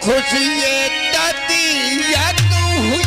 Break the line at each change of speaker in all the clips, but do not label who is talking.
खुशी तबीयत हुई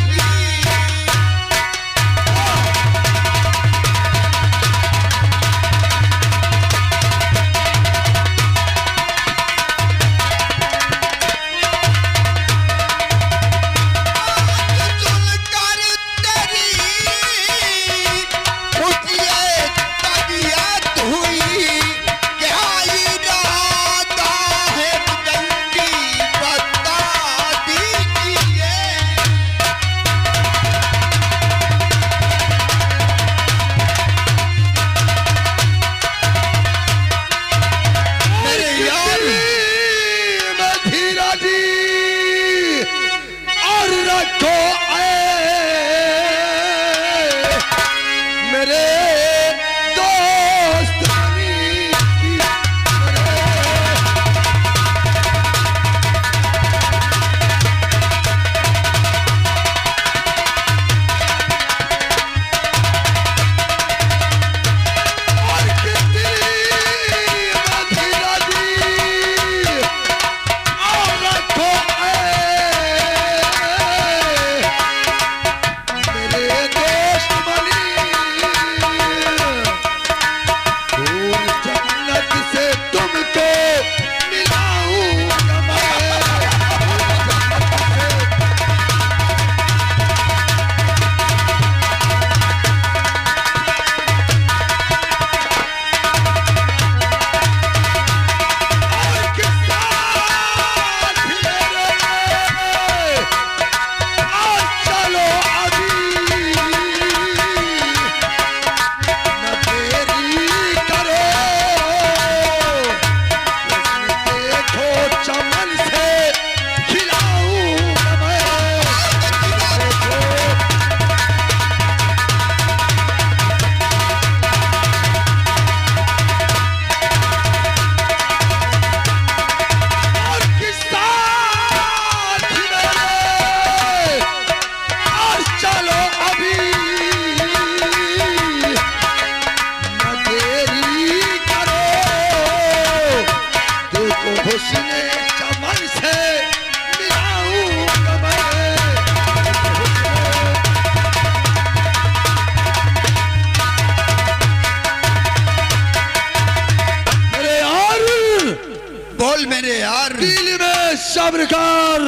सब्र कर,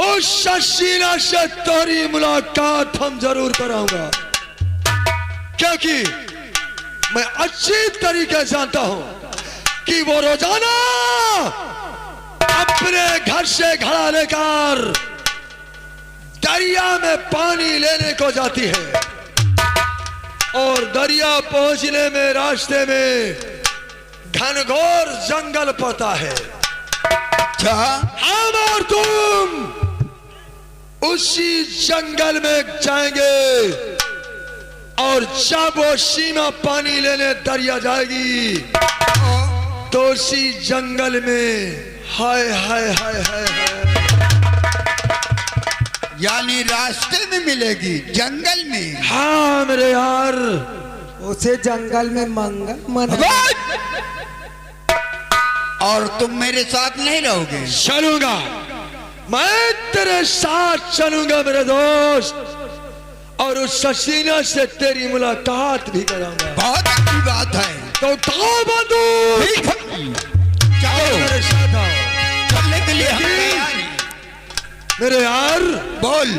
उस शशीना से तेरी मुलाकात हम जरूर कराऊंगा, क्योंकि मैं अच्छी तरीके जानता हूं कि वो रोजाना अपने घर से घड़ा लेकर दरिया में पानी लेने को जाती है और दरिया पहुंचने में रास्ते में घनघोर जंगल पड़ता है। हम और तुम उसी जंगल में जाएंगे और जब वो सीमा पानी लेने दरिया जाएगी तो उसी जंगल में हाय हाय हाय हाय हाय,
यानी रास्ते में मिलेगी, जंगल में।
हाँ मेरे यार,
उसे जंगल में मंगल मना।
और तुम मेरे साथ नहीं रहोगे?
चलूंगा, मैं तेरे साथ चलूंगा मेरे दोस्त, और उस शशीना से तेरी मुलाकात भी कराऊंगा।
बहुत अच्छी बात है।
तो उठाओ बंदूक,
चलो
मेरे साथ आओ।
चलने के लिए हम तैयार हैं।
मेरे यार
बोल।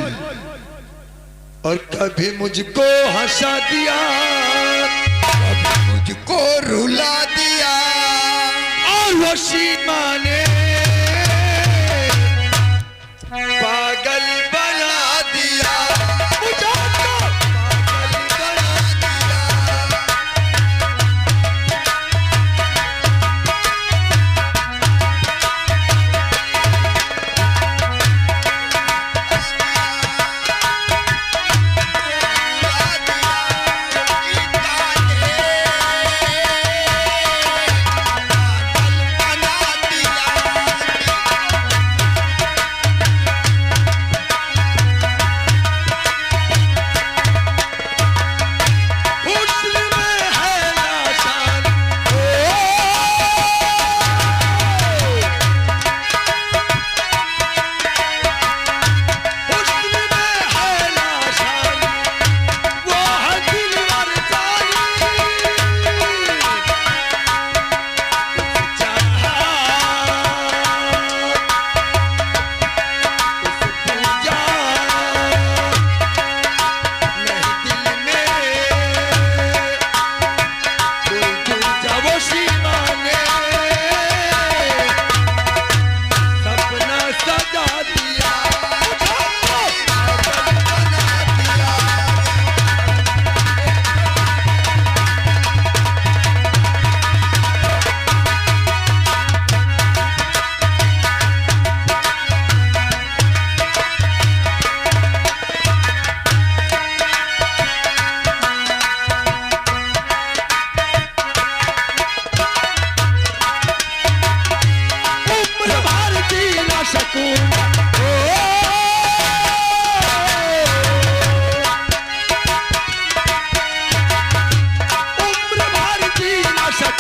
और कभी मुझको हंसा दिया,
कभी मुझको रुला दिया,
और वो सीमा ने पागल बना दिया, मुझे पागल बना दिया।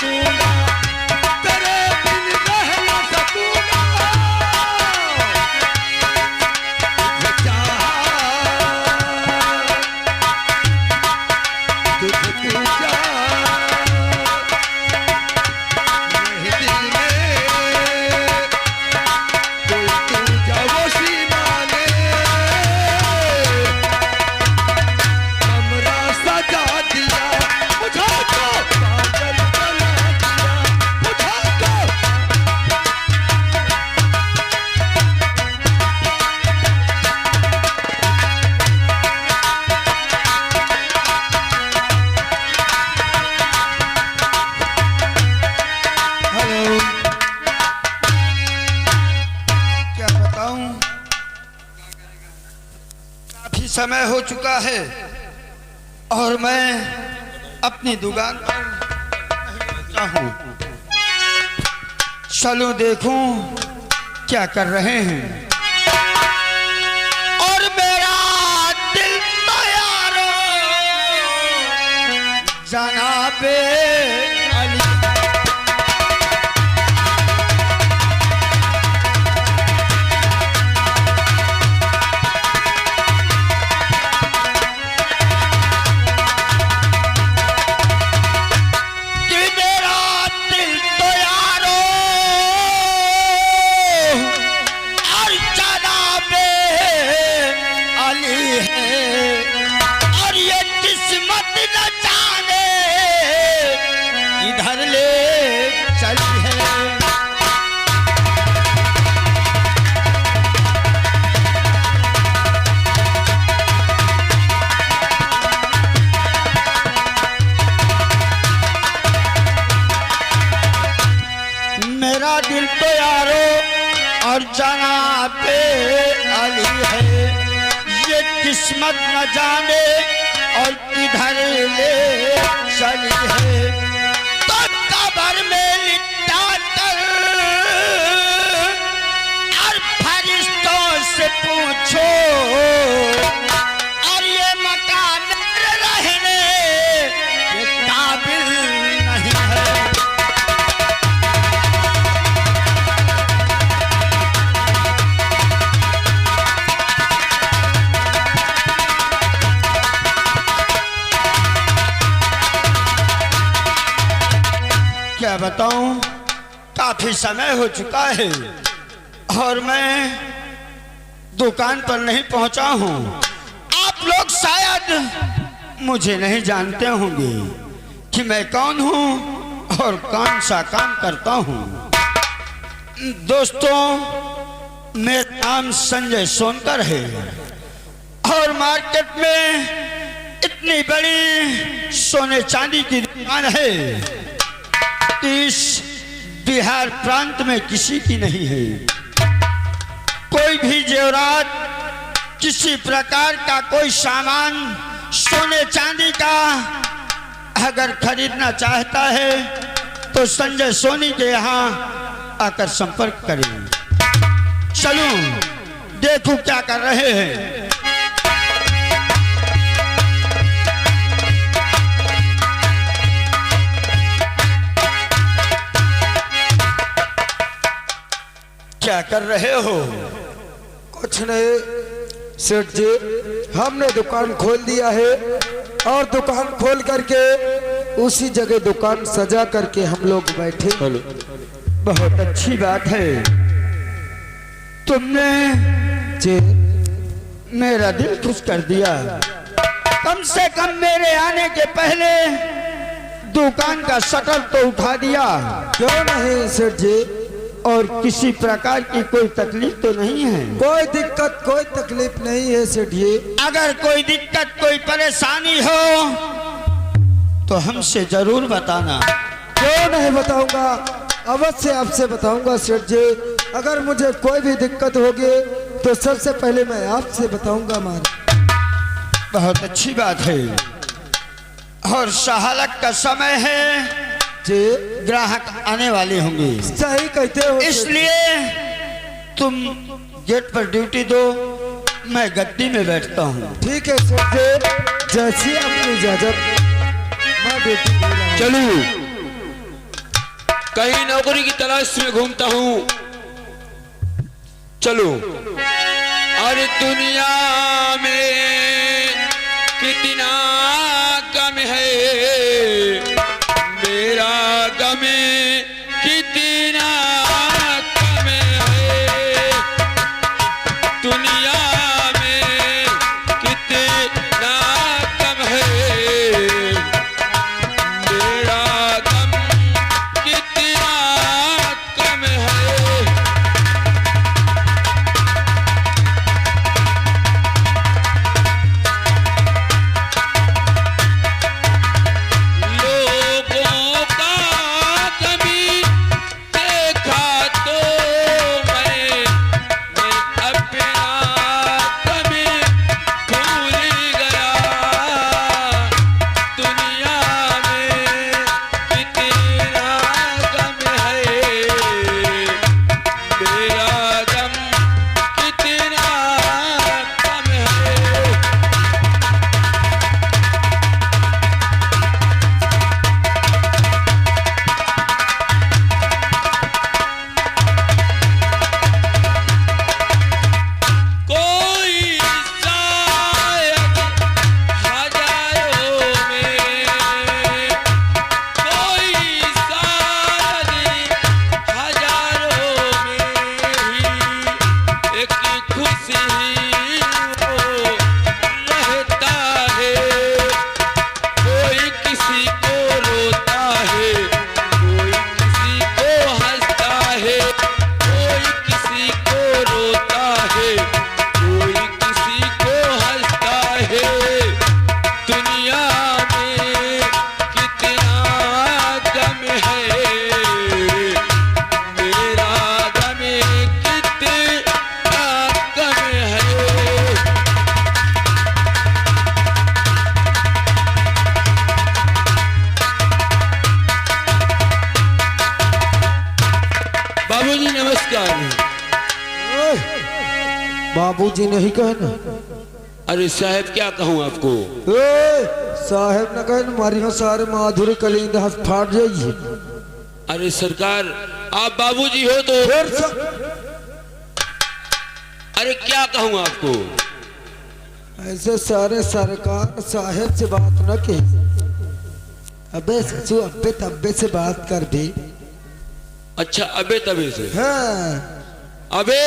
सकूंगा, तेरे बिन रह न सकूंगा। तुझे चाहा, तुझे तू चाहा, मेरे दिल में कोई तू जाओ सीमा ने कमरा सजा दिया, मुझे तो पागल बना दिया, मुझे तो।
हेलो, क्या बताऊं, काफी समय हो चुका है और मैं अपनी दुकान पर पहुंचा हूं। चलो देखूं क्या कर रहे हैं। और मेरा दिल तो यारो जनाबे अली, कि मेरा दिल तो यारो और जनाबे अली है। और ये किस्मत न जाने इधर ले चली है। मेरा दिल तो यारो और जनाबे अली है। ये किस्मत न जाने और किधर ले चली है। तो कब्र में लिटा कर और फरिश्तों से पूछो, और ये मकान मेरे रहने के काबिल नहीं है। क्या बताऊं, काफी समय हो चुका है और मैं दुकान पर नहीं पहुंचा हूं। आप लोग शायद मुझे नहीं जानते होंगे कि मैं कौन हूं और कौन सा काम करता हूं। दोस्तों, मेरा नाम संजय सोनकर है और मार्केट में इतनी बड़ी सोने चांदी की दुकान है, इस बिहार प्रांत में किसी की नहीं है। कोई भी जेवरात, किसी प्रकार का कोई सामान सोने चांदी का अगर खरीदना चाहता है तो संजय सोनी के यहाँ आकर संपर्क करें। चलो देखो क्या कर रहे हैं। क्या कर रहे हो?
कुछ नहीं सेठ जी, हमने दुकान खोल दिया है और दुकान खोल करके उसी जगह दुकान सजा करके हम लोग बैठे।
बहुत अच्छी बात है, तुमने
जी
मेरा दिल खुश कर दिया। कम से कम मेरे आने के पहले दुकान का शटर तो उठा दिया।
क्यों नहीं सेठ जी,
और किसी प्रकार की कोई तकलीफ तो नहीं है?
कोई दिक्कत कोई तकलीफ नहीं है सेठ जी।
अगर कोई दिक्कत कोई परेशानी हो तो हमसे जरूर बताना।
क्यों नहीं बताऊंगा, अवश्य आपसे बताऊंगा सेठ जी। अगर मुझे कोई भी दिक्कत होगी तो सबसे पहले मैं आपसे बताऊंगा।
बहुत अच्छी बात है। और सहालक का समय है
जी,
ग्राहक आने वाले होंगे,
सही कहते हो।
इसलिए तुम गेट पर ड्यूटी दो, मैं गद्दी में बैठता हूँ।
ठीक है सेठ जी, जैसी अपनी इजाजत, मैं ड्यूटी दे रहा हूं।
चलो।
कहीं नौकरी की तलाश में घूमता हूं। चलो। और दुनिया में कितना गम है, मेरा गम कितना कम है। दुनिया में कितना कम है, मेरा गम कितना कम है। लोगों का कभी देखा तो मैं अपना कभी भूल गया। दुनिया में कितना गम है, मेरा गम कितना कम है। कोई शायद हजारों में, कोई शायद हजारों में ही एक खुशी वो रहता है। कोई किसी को रोता है, कोई किसी को हंसता है, कोई किसी को रोता है, कोई किसी को हंसता है। दुनिया में कितना गम है, मेरा गम कितना कम है। बाबूजी नमस्कार।
बाबूजी नहीं कहना।
अरे साहब क्या कहूँ आपको।
साहेब न कहना, मारी हो सारे माधुरी कलिंद हंस फाट जाइए।
अरे सरकार आप बाबूजी हो तो अरे क्या कहूँ आपको।
ऐसे सारे सरकार साहेब से बात न के। अबे सचू अब्बे तब्बे से बात कर भी।
अच्छा अबे तबे से।
हाँ
अबे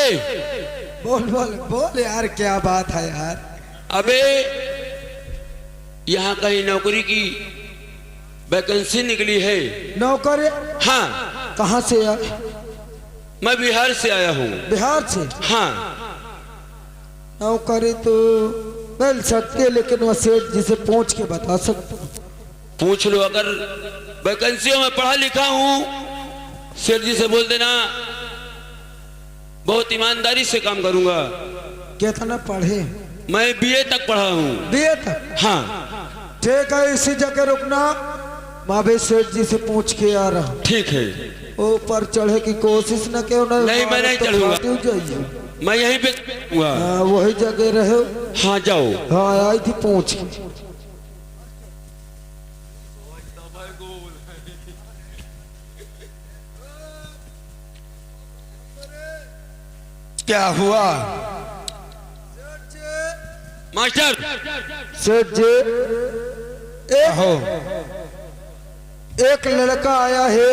बोल बोल बोल यार, क्या बात है यार।
अबे यहाँ कहीं नौकरी की वैकेंसी निकली है।
नौकर
हाँ
कहाँ से यार?
मैं बिहार से आया हूँ।
बिहार से?
हाँ
नौकरी तो मिल सकती है, लेकिन वह सेठ जी से पूछ के बता सकता हूँ।
पूछ लो, अगर वैकेंसियों में पढ़ा लिखा हूँ सेठ जी से बोल देना, बहुत ईमानदारी से काम करूंगा।
कितना पढ़े?
मैं बीए तक पढ़ा हूँ।
बीए तक?
हाँ
ठीक है, इसी जगह रुकना, मैं भी सेठ जी से पूछ के आ रहा हूँ।
ठीक है।
ऊपर चढ़े की कोशिश न क्यों ना।
नहीं मैं नहीं चढ़ूंगा, मैं यहीं पे हुआ।
वही जगह रहे।
हाँ जाओ।
हाँ आई थी पूछ के।
क्या हुआ
मास्टर?
सेठ जी
हो
एक लड़का आया है,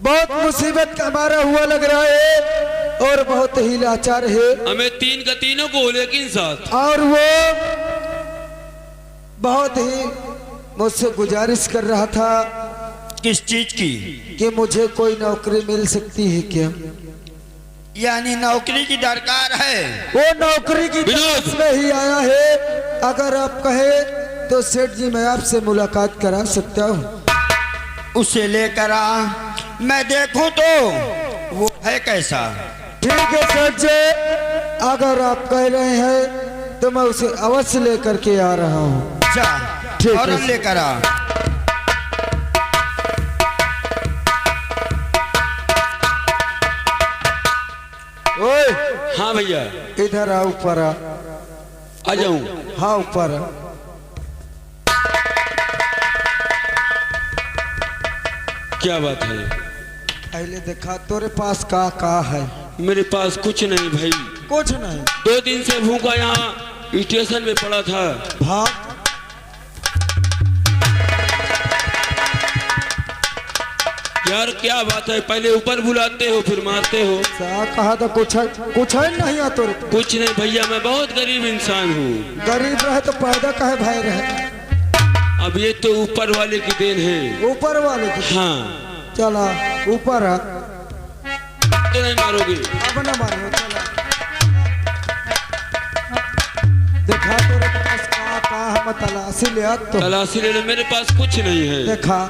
बहुत मुसीबत का मारा हुआ लग रहा है और बहुत ही लाचार है।
हमें तीन का तीनों को लेकिन साथ,
और वो बहुत ही मुझसे गुजारिश कर रहा था।
किस चीज की?
कि मुझे कोई नौकरी मिल सकती है क्या?
यानी नौकरी की दरकार है।
वो नौकरी की तलाश में ही आया है। अगर आप कहे तो सेठ जी मैं आपसे मुलाकात करा सकता हूँ।
उसे लेकर आ, मैं देखूं तो वो है कैसा।
ठीक है सेठ जी, अगर आप कह रहे हैं तो मैं उसे अवश्य लेकर के आ रहा हूँ।
जा
ठीक है।
फौरन लेकर आ।
ओए
हाँ भैया
इधर आ, ऊपर
आ जाऊं?
हाँ ऊपर आ।
क्या बात है?
पहले देखा तोरे पास का है?
मेरे पास कुछ नहीं भाई।
कुछ नहीं?
2 दिन से भूखा यहाँ स्टेशन में पड़ा था।
भाग।
यार क्या बात है, पहले ऊपर बुलाते हो फिर मारते हो।
सा कहा था कुछ है नहीं है तोरे?
कुछ नहीं भैया, मैं बहुत गरीब इंसान हूँ।
गरीब रहे तो पैदा कहे भाई रहे?
अब ये तो ऊपर वाले की देन है।
ऊपर वाले की?
हाँ।
चला ऊपर है
तो नहीं मारोगे?
अब ना मारो। चला देखा तोरे पास का हम तलाशी ले तो।
तलाशी ले लो, मेरे पास कुछ नहीं है।
देखा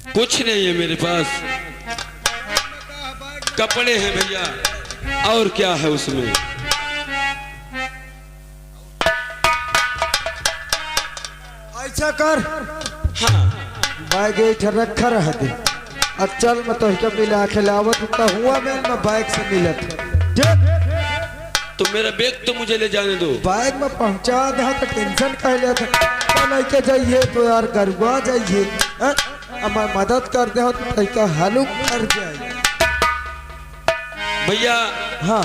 कुछ नहीं है मेरे पास। कपड़े हैं भैया, और क्या है उसमें?
ऐसा कर।
हाँ।
बैग रखा रह दे और चल मैं तो मिला खिलावत हुआ मैं बैग से मिलत।
तो मेरा बैग तो मुझे ले जाने दो।
बैग में पहुंचा दे तो टेंशन कह लिया था लेके जाइए तो यार गरबा जाइए। अब मैं मदद कर दे तो हलुक कर जाए
भैया।
हाँ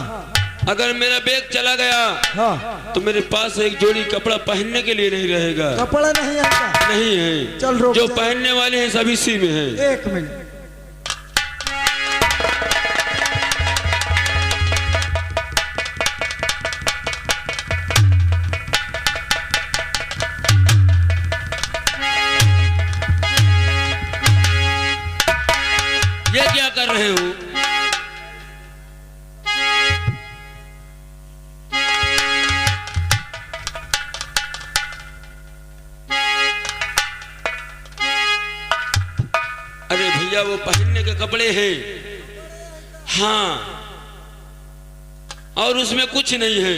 अगर मेरा बैग चला गया
हाँ
तो मेरे पास एक जोड़ी कपड़ा पहनने के लिए नहीं रहेगा।
कपड़ा नहीं आता?
नहीं है।
चल रुक
जो
जा।
पहनने वाले हैं सभी इसी में है।
1 मिनट।
ये क्या कर रहे हो? अरे भैया वो पहनने के कपड़े हैं। हाँ, और उसमें कुछ नहीं है।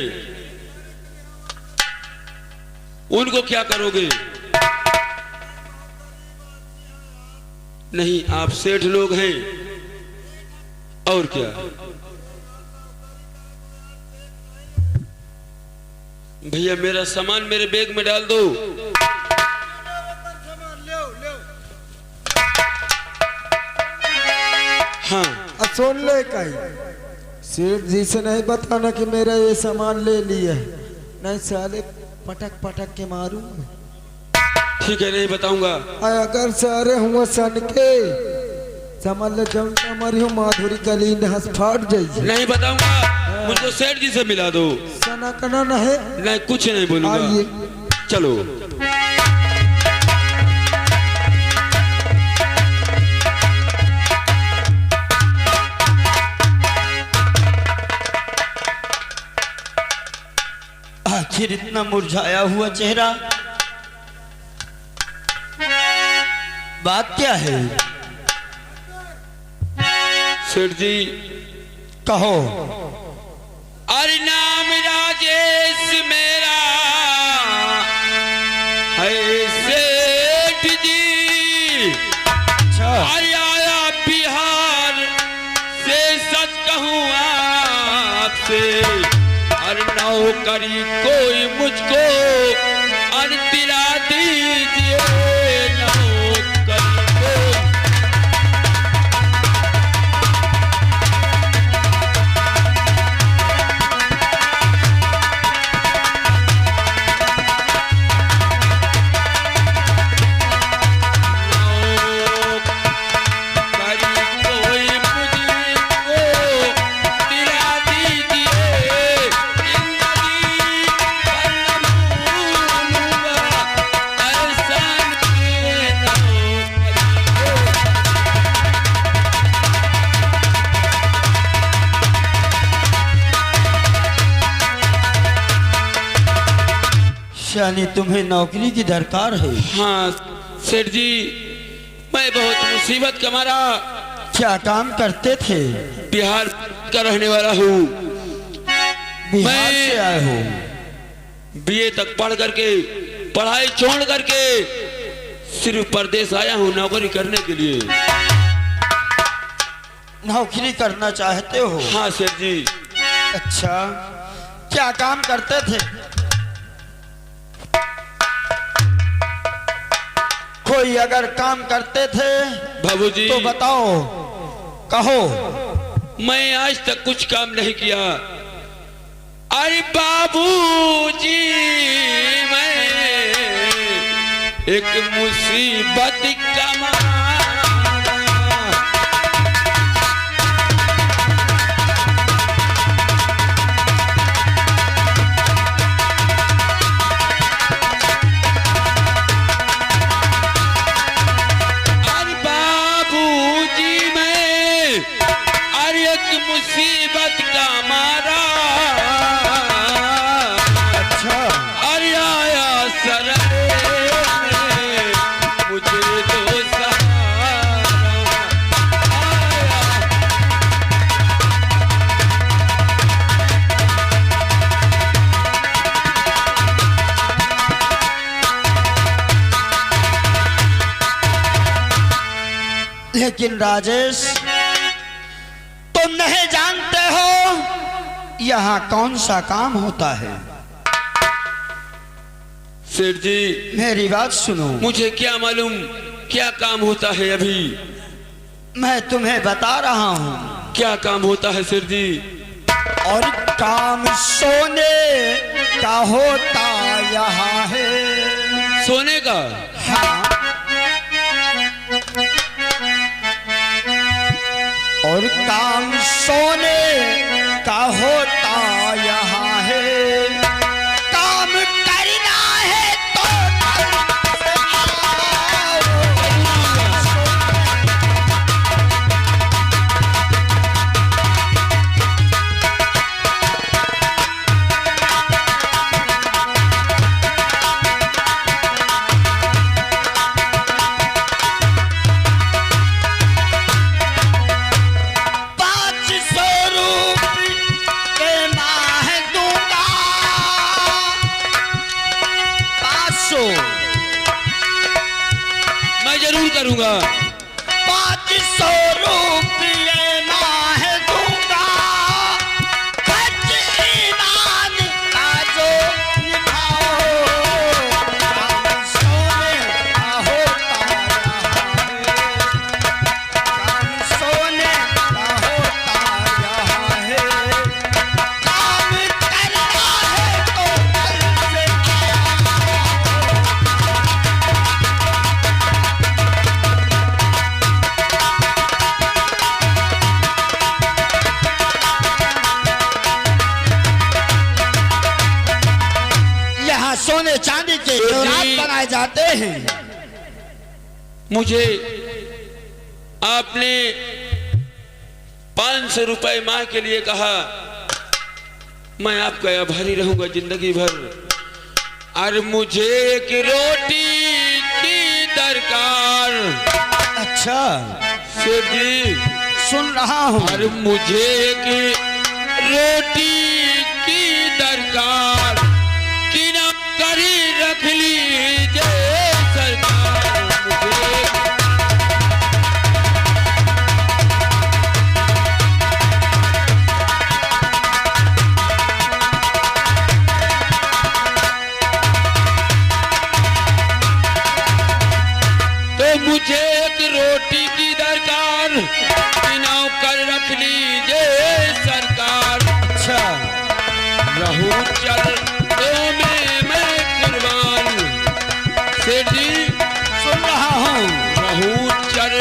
उनको क्या करोगे? नहीं, आप सेठ लोग हैं। और क्या? भैया मेरा सामान मेरे बैग में डाल दो। हाँ।
सुन ले कहीं सेठ जी से नहीं बताना कि मेरा ये सामान ले लिया है, नहीं साले पटक पटक के मारू।
ठीक है, नहीं बताऊंगा।
अगर सारे हुआ सन के समझ ले जब मरी हूँ माधुरी गली हंस फाट जाइए।
नहीं बताऊंगा, मुझको सेठ जी से मिला दो।
सना कना नहीं?
नहीं, कुछ नहीं बोलूंगा।
आइए।
चलो।
आखिर इतना मुरझाया हुआ चेहरा, बात क्या है?
सेठ जी
कहो।
अरे नाम राजेश मेरा है सेठ जी।
अच्छा।
अरे आया बिहार से, सच कहूँ आपसे। अरे नौकरी कोई मुझको अरे दिला दीजिए नौकरी को।
यानी तुम्हें नौकरी की दरकार है?
हाँ सेठ जी, मैं बहुत मुसीबत का मारा।
क्या काम करते थे?
बिहार का रहने वाला हूँ।
बिहार से आए हो?
बीए तक पढ़ करके, पढ़ाई छोड़ करके सिर्फ परदेश आया हूँ नौकरी करने के लिए।
नौकरी करना चाहते हो?
हाँ सेठ जी।
अच्छा, क्या काम करते थे? कोई अगर काम करते थे
बाबूजी
तो बताओ, कहो।
मैं आज तक कुछ काम नहीं किया। अरे बाबूजी मैं एक मुसीबत का मुसीबत का मारा।
अच्छा,
अरे आया सरे मुझे तो सहारा आया।
लेकिन राजेश, तुम नहीं जानते हो यहाँ कौन सा काम होता है।
सेठ जी
मेरी बात सुनो।
मुझे क्या मालूम क्या काम होता है। अभी
मैं तुम्हें बता रहा हूँ
क्या काम होता है सेठ जी।
और काम सोने का होता यहाँ है।
सोने का?
हाँ। और काम सोने का होता यहाँ है। काम करना है तो
मैं जरूर करूंगा।
500 रुपये माह दूंगा। ईमान का जो निभाओ। काम सोने का होता यहाँ है। काम सोने का होता यहाँ है। काम करना है तो कल से सोने चांदी के जेवरात बनाए जाते हैं।
मुझे आपने 500 रुपए माह के लिए कहा। मैं आपका आभारी रहूंगा जिंदगी भर। और मुझे एक रोटी की दरकार।
अच्छा
सेठ जी
सुन रहा हूँ।
और मुझे एक रोटी की दरकार। कि ना करी रख लीजिए सरकार। मुझे तो मुझे एक रोटी की दरकार। बिना कर रख लीजिए सरकार।
अच्छा
रहूं चल तो मैं कुर्बान। सेठ जी
सुन रहा हूँ।
रहूं चल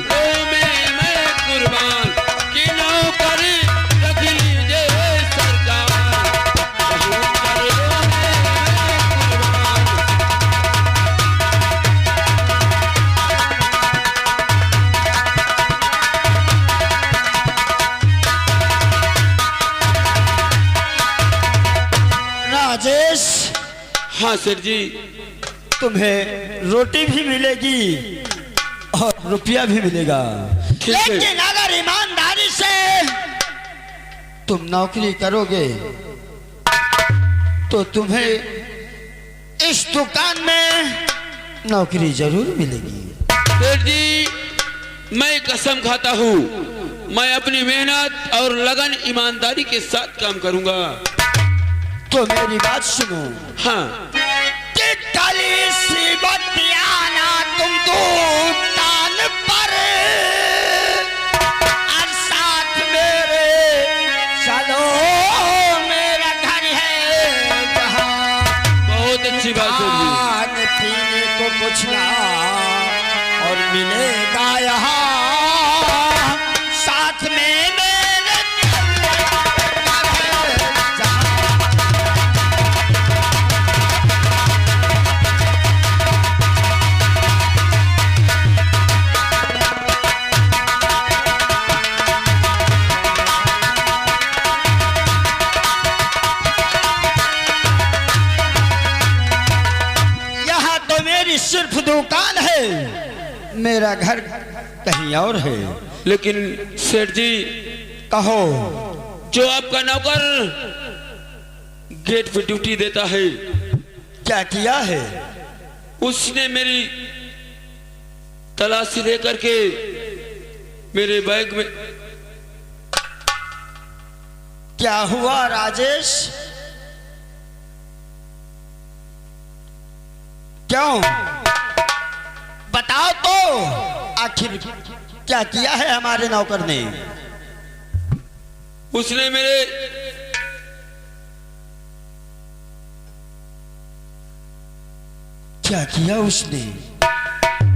तो मैं कुर्बान। कि नौकर रख लीजिए सरकार। रहूं चल तो मैं कुर्बान।
राजेश,
हाँ सेठ जी
तुम्हें रोटी भी मिलेगी और रुपया भी मिलेगा।
ठीक है।
लेकिन अगर ईमानदारी से तुम नौकरी करोगे तो तुम्हें इस दुकान में नौकरी जरूर मिलेगी।
सेठ जी, मैं कसम खाता हूँ, मैं अपनी मेहनत और लगन ईमानदारी के साथ काम करूंगा।
तो मेरी बात सुनो।
हाँ।
कि काली सी बतियाना तुम दूध तान पर, और साथ मेरे चलो, मेरा घर है जहाँ।
बहुत अच्छी बात है जी।
खाने पीने को कुछ ना और मिलेगा यहाँ, साथ में मेरे घर है जहाँ। यहाँ तो मेरी सिर्फ दुकान है, मेरा घर कहीं और है।
लेकिन सेठ जी,
कहो।
जो आपका नौकर गेट पे ड्यूटी देता है,
क्या किया है?
उसने मेरी तलाशी लेकर के मेरे बैग में।
क्या हुआ राजेश? क्यों? बताओ तो, आखिर क्या किया है हमारे नौकर ने?
उसने मेरे
क्या किया उसने?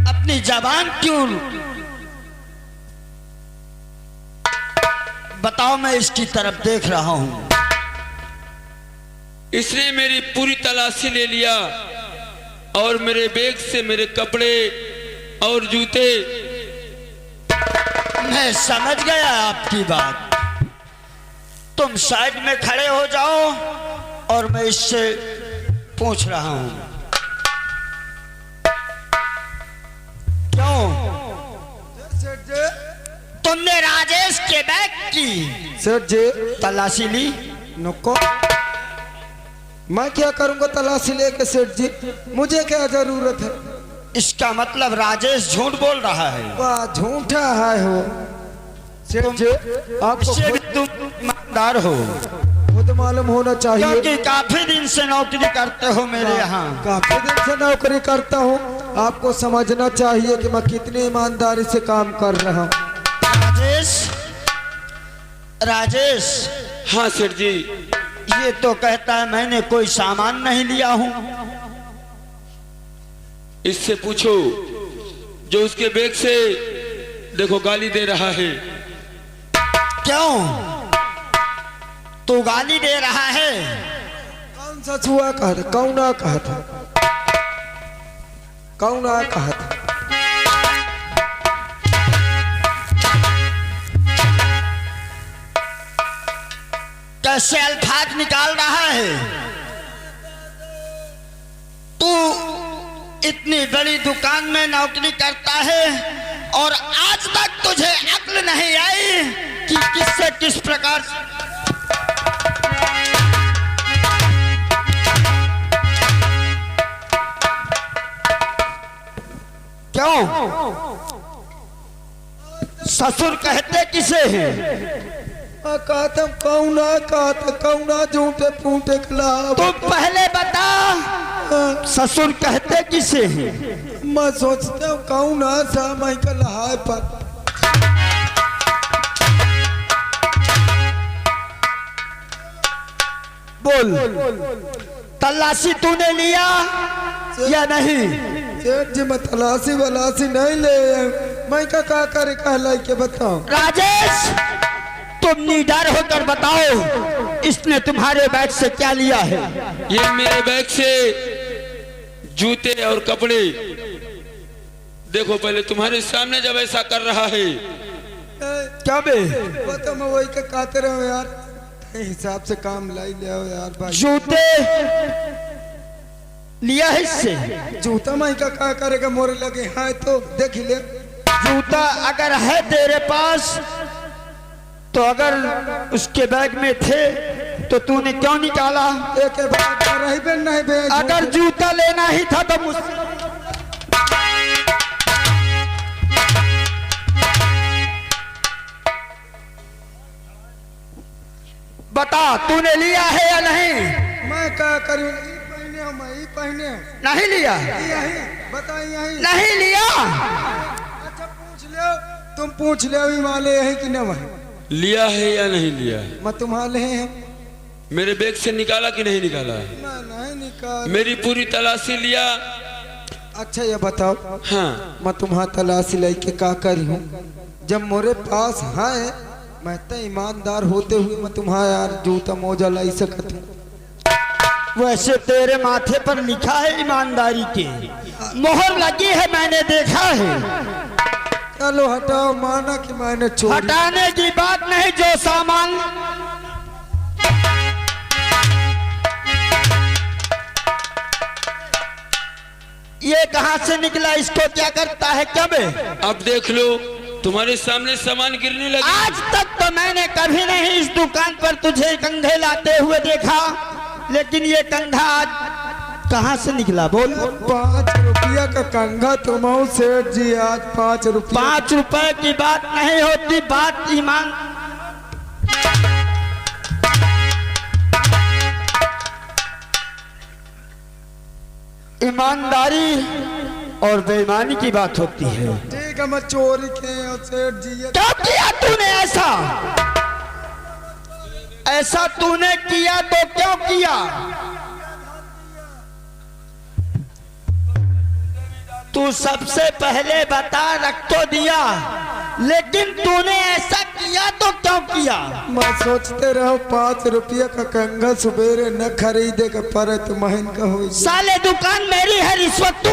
अपनी जबान क्यों? बताओ, मैं इसकी तरफ देख रहा हूं।
इसने मेरी पूरी तलाशी ले लिया और मेरे बैग से मेरे कपड़े और जूते।
मैं समझ गया आपकी बात। तुम साइड में खड़े हो जाओ और मैं इससे पूछ रहा हूं। क्यों?
सेठ जी,
तुमने राजेश के बैग की
सेठ जी,
तलाशी ली?
नुको, मैं क्या करूंगा तलाशी लेके सेठ जी, मुझे क्या जरूरत है?
इसका मतलब राजेश झूठ बोल रहा है।
वाह, झूठा है हो सेठ जी। आपको
इससे भी तुम ईमानदार हो,
खुद मालूम होना चाहिए।
क्योंकि काफी दिन से नौकरी करते हो मेरे यहाँ।
काफी दिन से नौकरी करता हूँ, आपको समझना चाहिए कि मैं कितनी ईमानदारी से काम कर रहा हूँ।
राजेश, राजेश,
हाँ सेठ जी।
ये तो कहता है मैंने कोई सामान नहीं लिया हूं।
इससे पूछो, जो उसके बैग से देखो गाली दे रहा है।
क्यों? तू गाली दे रहा है?
कौन सा छुआ कहा था? कौना कहा था? कौना कहा था?
कैसे अल्फाज निकाल रहा है? तू इतनी बड़ी दुकान में नौकरी करता है और आज तक तुझे अक्ल नहीं आई कि किससे किस प्रकार क्यों? ससुर कहते किसे हैं?
कहता कौना झूठे फूटे खिलाफ।
तुम पहले बता, ससुर कहते किसे हैं?
मैं सोचता हूँ कौना सा मैं कलहाय पर।
बोल, तलाशी तूने लिया या नहीं?
सेठ जी, मैं तलाशी वलाशी नहीं ले, मैं का करे कहलाई के बताओ।
राजेश, तुम निडर होकर बताओ, इसने तुम्हारे बैग से क्या लिया है?
ये मेरे बैग से जूते और कपड़े। देखो, पहले तुम्हारे सामने जब ऐसा कर रहा है।
क्या बे?
बता, मैं वही के कहते रहो यार, हिसाब से काम लाई ले आओ यार भाई।
जूते लिया है इससे?
जूता मैं का करेगा, मोरे लगे हाँ तो देख ले।
जूता अगर है तेरे पास तो अगर उसके बैग में थे तो तूने क्यों निकाला?
एक बात नहीं बे।
अगर जूता लेना ही था तो बता तूने लिया है या नहीं?
मैं क्या करूं? ई पहने हो, मैं ई पहने हो।
नहीं लिया?
यही बता, यही
नहीं लिया?
अच्छा पूछ ले, तुम पूछ ले अभी वाले है कि न वही?
लिया है या नहीं लिया?
मैं तुम्हारे हैं।
मेरे बैग से निकाला कि नहीं निकाला?
मैं नहीं निकाल।
मेरी पूरी तलाशी लिया?
अच्छा ये बताओ,
हाँ।
मैं तुम्हारा तलाशी लेके का करी हूँ? जब मेरे पास है, मैं तो ईमानदार होते हुए मैं तुम्हारा यार जूता मोजा लाई सकत हूँ।
वैसे तेरे माथे पर लिखा है ईमानदारी की मोहर लगी है, मैंने देखा है।
चलो हटाओ, माना कि मैंने चोरी।
हटाने की बात नहीं, जो सामान ये कहां से निकला, इसको क्या करता है कब?
अब देख लो, तुम्हारे सामने सामान गिरने लगा।
आज तक तो मैंने कभी नहीं इस दुकान पर तुझे कंघे लाते हुए देखा, लेकिन ये कंघा आज कहां से निकला बोल?
5 रुपया का कंघा तुम सेठ जी, आज 5 रुपया।
5 रुपए की बात नहीं होती, बात ईमानदारी और बेईमानी की बात होती है।
ठीक है, मैं चोरी किए और सेठ जी ये
क्या किया तूने ऐसा? ऐसा तूने किया तो क्यों किया? तू सबसे पहले बता, रख तो दिया, लेकिन तूने ऐसा किया तो क्यों किया?
मैं सोचते रहो 5 रुपया का कंघा सुबेरे न खरीदे का पर तो महन का हो।
साले दुकान मेरी है, रिश्वत तू